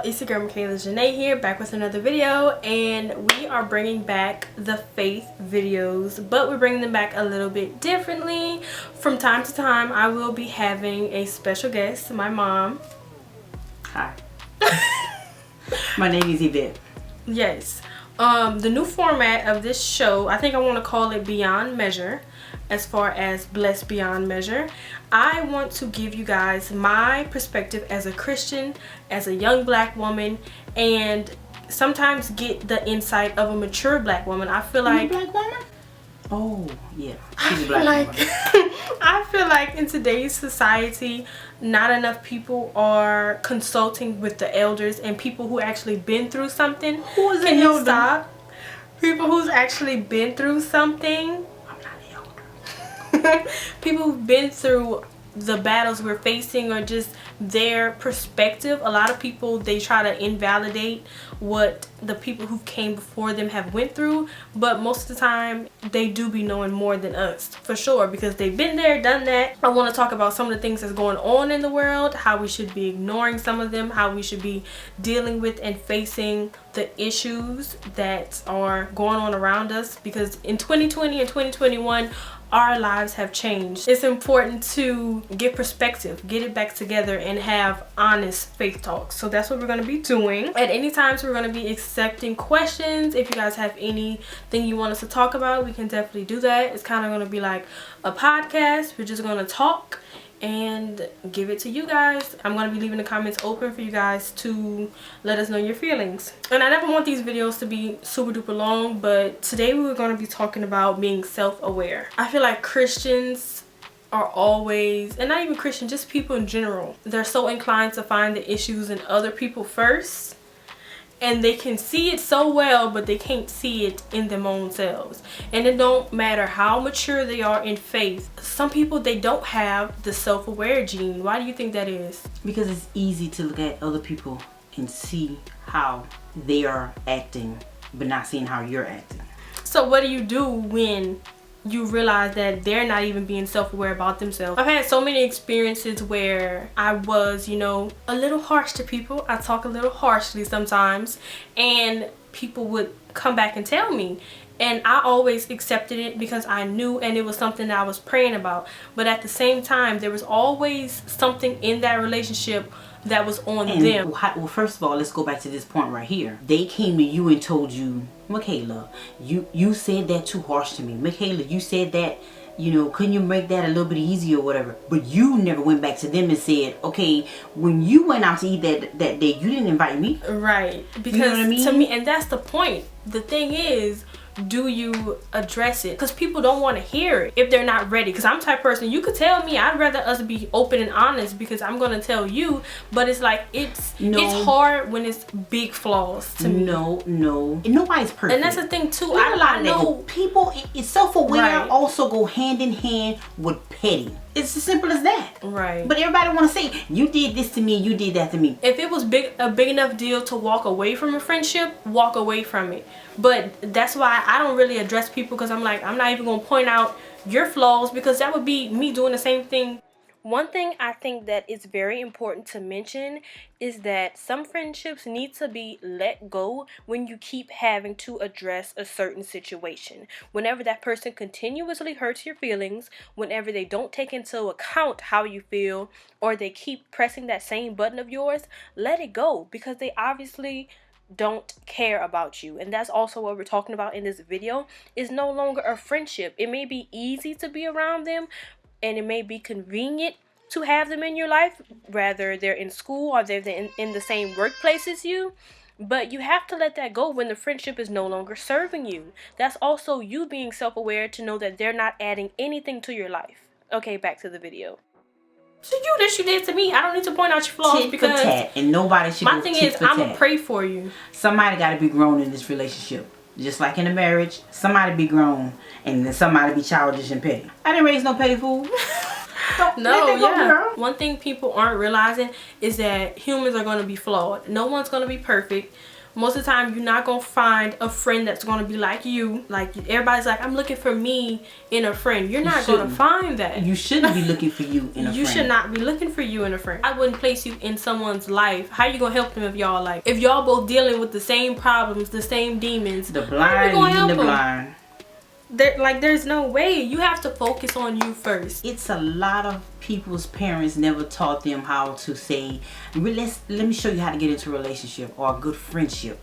It's your girl Michaela Janae here, back with another video, and we are bringing back the faith videos, but we're bringing them back a little bit differently. From time to time, I will be having a special guest, my mom. Hi. My name is Yvette. Yes. The new format of this show, I think I want to call it Beyond Measure. As far as Blessed Beyond Measure, I want to give you guys my perspective as a Christian, as a young black woman, and sometimes get the insight of a mature black woman. I feel like black woman? Oh yeah, she's a black woman. I feel like in today's society, not enough people are consulting with the elders and people who actually been through something. Who is Can an you elder? stop? People who's actually been through something. People who've been through the battles we're facing, or just their perspective. A lot of people, they try to invalidate what the people who came before them have went through, but most of the time they do be knowing more than us, for sure, because they've been there, done that. I want to talk about some of the things that's going on in the world, how we should be ignoring some of them, how we should be dealing with and facing the issues that are going on around us, because in 2020 and 2021 our lives have changed. It's important to get perspective, get it back together, and have honest faith talks. So that's what we're going to be doing. At any times, we're going to be accepting questions. If you guys have anything you want us to talk about, we can definitely do that. It's kind of going to be like a podcast. We're just going to talk and give it to you guys. I'm going to be leaving the comments open for you guys to let us know your feelings. And I never want these videos to be super duper long, but today we were going to be talking about being self-aware. I feel like Christians are always, and not even Christian, just people in general, they're so inclined to find the issues in other people first, and they can see it so well, but they can't see it in them own selves. And it don't matter how mature they are in faith, some people, they don't have the self-aware gene. Why do you think that is? Because it's easy to look at other people and see how they are acting, but not seeing how you're acting. So what do you do when you realize that they're not even being self-aware about themselves? I've had so many experiences where I was, you know, a little harsh to people. I talk a little harshly sometimes, and people would come back and tell me, and I always accepted it because I knew, and it was something that I was praying about. But at the same time, there was always something in that relationship that was on them. Well, first of all, let's go back to this point right here. They came to you and told you, Michaela, you said that too harsh to me. Michaela, you said that, you know, couldn't you make that a little bit easier or whatever? But you never went back to them and said, okay, when you went out to eat that day, you didn't invite me. Right. Because you know what I mean? To me, and that's the point. The thing is, do you address it? Because people don't want to hear it if they're not ready. Because I'm the type of person, you could tell me, I'd rather us be open and honest, because I'm going to tell you. But it's like, it's hard when it's big flaws to me. No, nobody's perfect. And that's the thing too. I know people, self-aware Right. also go hand in hand with petty. It's as simple as that. Right. But everybody want to say, you did this to me, you did that to me. If it was a big enough deal to walk away from a friendship, walk away from it. But that's why I don't really address people, because I'm like, I'm not even going to point out your flaws, because that would be me doing the same thing. One thing I think that is very important to mention is that some friendships need to be let go when you keep having to address a certain situation. Whenever that person continuously hurts your feelings, whenever they don't take into account how you feel, or they keep pressing that same button of yours, let it go, because they obviously don't care about you. And that's also what we're talking about in this video. Is no longer a friendship. It may be easy to be around them, and it may be convenient to have them in your life, whether they're in school or they're in the same workplace as you, but you have to let that go when the friendship is no longer serving you. That's also you being self-aware to know that they're not adding anything to your life. Okay, back to the video. So you did to me. I don't need to point out your flaws, tit because for tat, and nobody should. My thing is, I'm gonna pray for you. Somebody got to be grown in this relationship. Just like in a marriage, somebody be grown and then somebody be childish and petty. I didn't raise no petty fool. One thing people aren't realizing is that humans are going to be flawed. No one's going to be perfect. most of the time you're not gonna find a friend that's gonna be like you. Like everybody's like, I'm looking for me in a friend. You're not gonna find that. You shouldn't be looking for you in a friend. You should not be looking for you in a friend. I wouldn't place you in someone's life. How you gonna help them if y'all like, if y'all both dealing with the same problems, the same demons? The blind leading the blind. There's no way. You have to focus on you first. It's a lot of people's parents never taught them how to say, let me show you how to get into a relationship or a good friendship.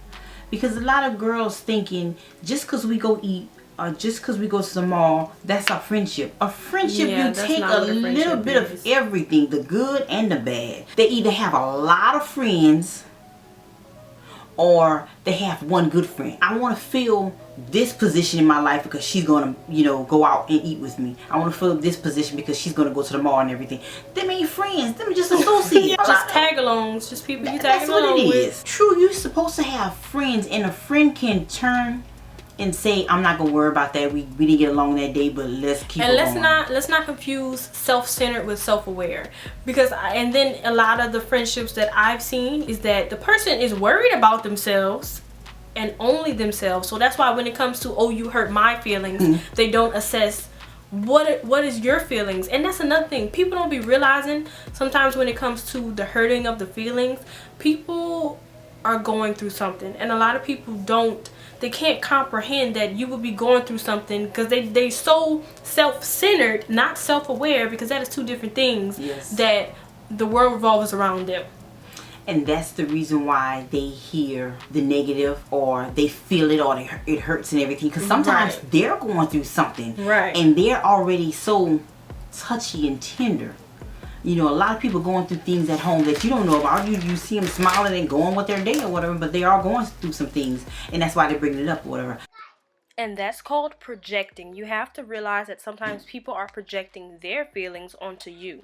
Because a lot of girls thinking just because we go eat or just because we go to the mall, that's a friendship. A friendship, you take a little bit of everything, the good and the bad. They either have a lot of friends or they have one good friend. I want to feel this position in my life because she's gonna, go out and eat with me. I want to fill this position because she's gonna go to the mall and everything. Them ain't friends. Them just associates. Just tag-alongs. Just people you tag along with. That's what it is. True, you're supposed to have friends, and a friend can turn and say, I'm not gonna worry about that. We didn't get along that day, but let's keep it going. And let's not confuse self-centered with self-aware, because and then a lot of the friendships that I've seen is that the person is worried about themselves and only themselves. So that's why when it comes to, oh, you hurt my feelings, they don't assess what is your feelings. And that's another thing people don't be realizing sometimes when it comes to the hurting of the feelings. People are going through something, and a lot of people they can't comprehend that you will be going through something because they so self-centered, not self-aware, because that is two different things. Yes. That the world revolves around them. And that's the reason why they hear the negative or they feel it or it hurts and everything. Because sometimes they're going through something. Right. And they're already so touchy and tender. A lot of people going through things at home that you don't know about. You see them smiling and going with their day or whatever, but they are going through some things. And that's why they're bringing it up or whatever. And that's called projecting. You have to realize that sometimes people are projecting their feelings onto you.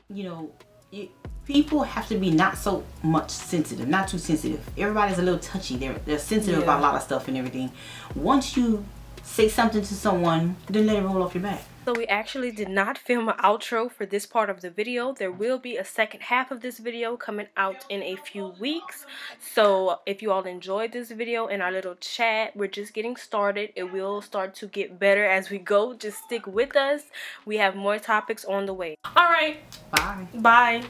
People have to be not so much sensitive, not too sensitive. Everybody's a little touchy. They're sensitive about a lot of stuff and everything. Once you say something to someone, then let it roll off your back. So we actually did not film an outro for this part of the video. There will be a second half of this video coming out in a few weeks. So if you all enjoyed this video and our little chat, we're just getting started. It will start to get better as we go. Just stick with us. We have more topics on the way. All right. Bye. Bye.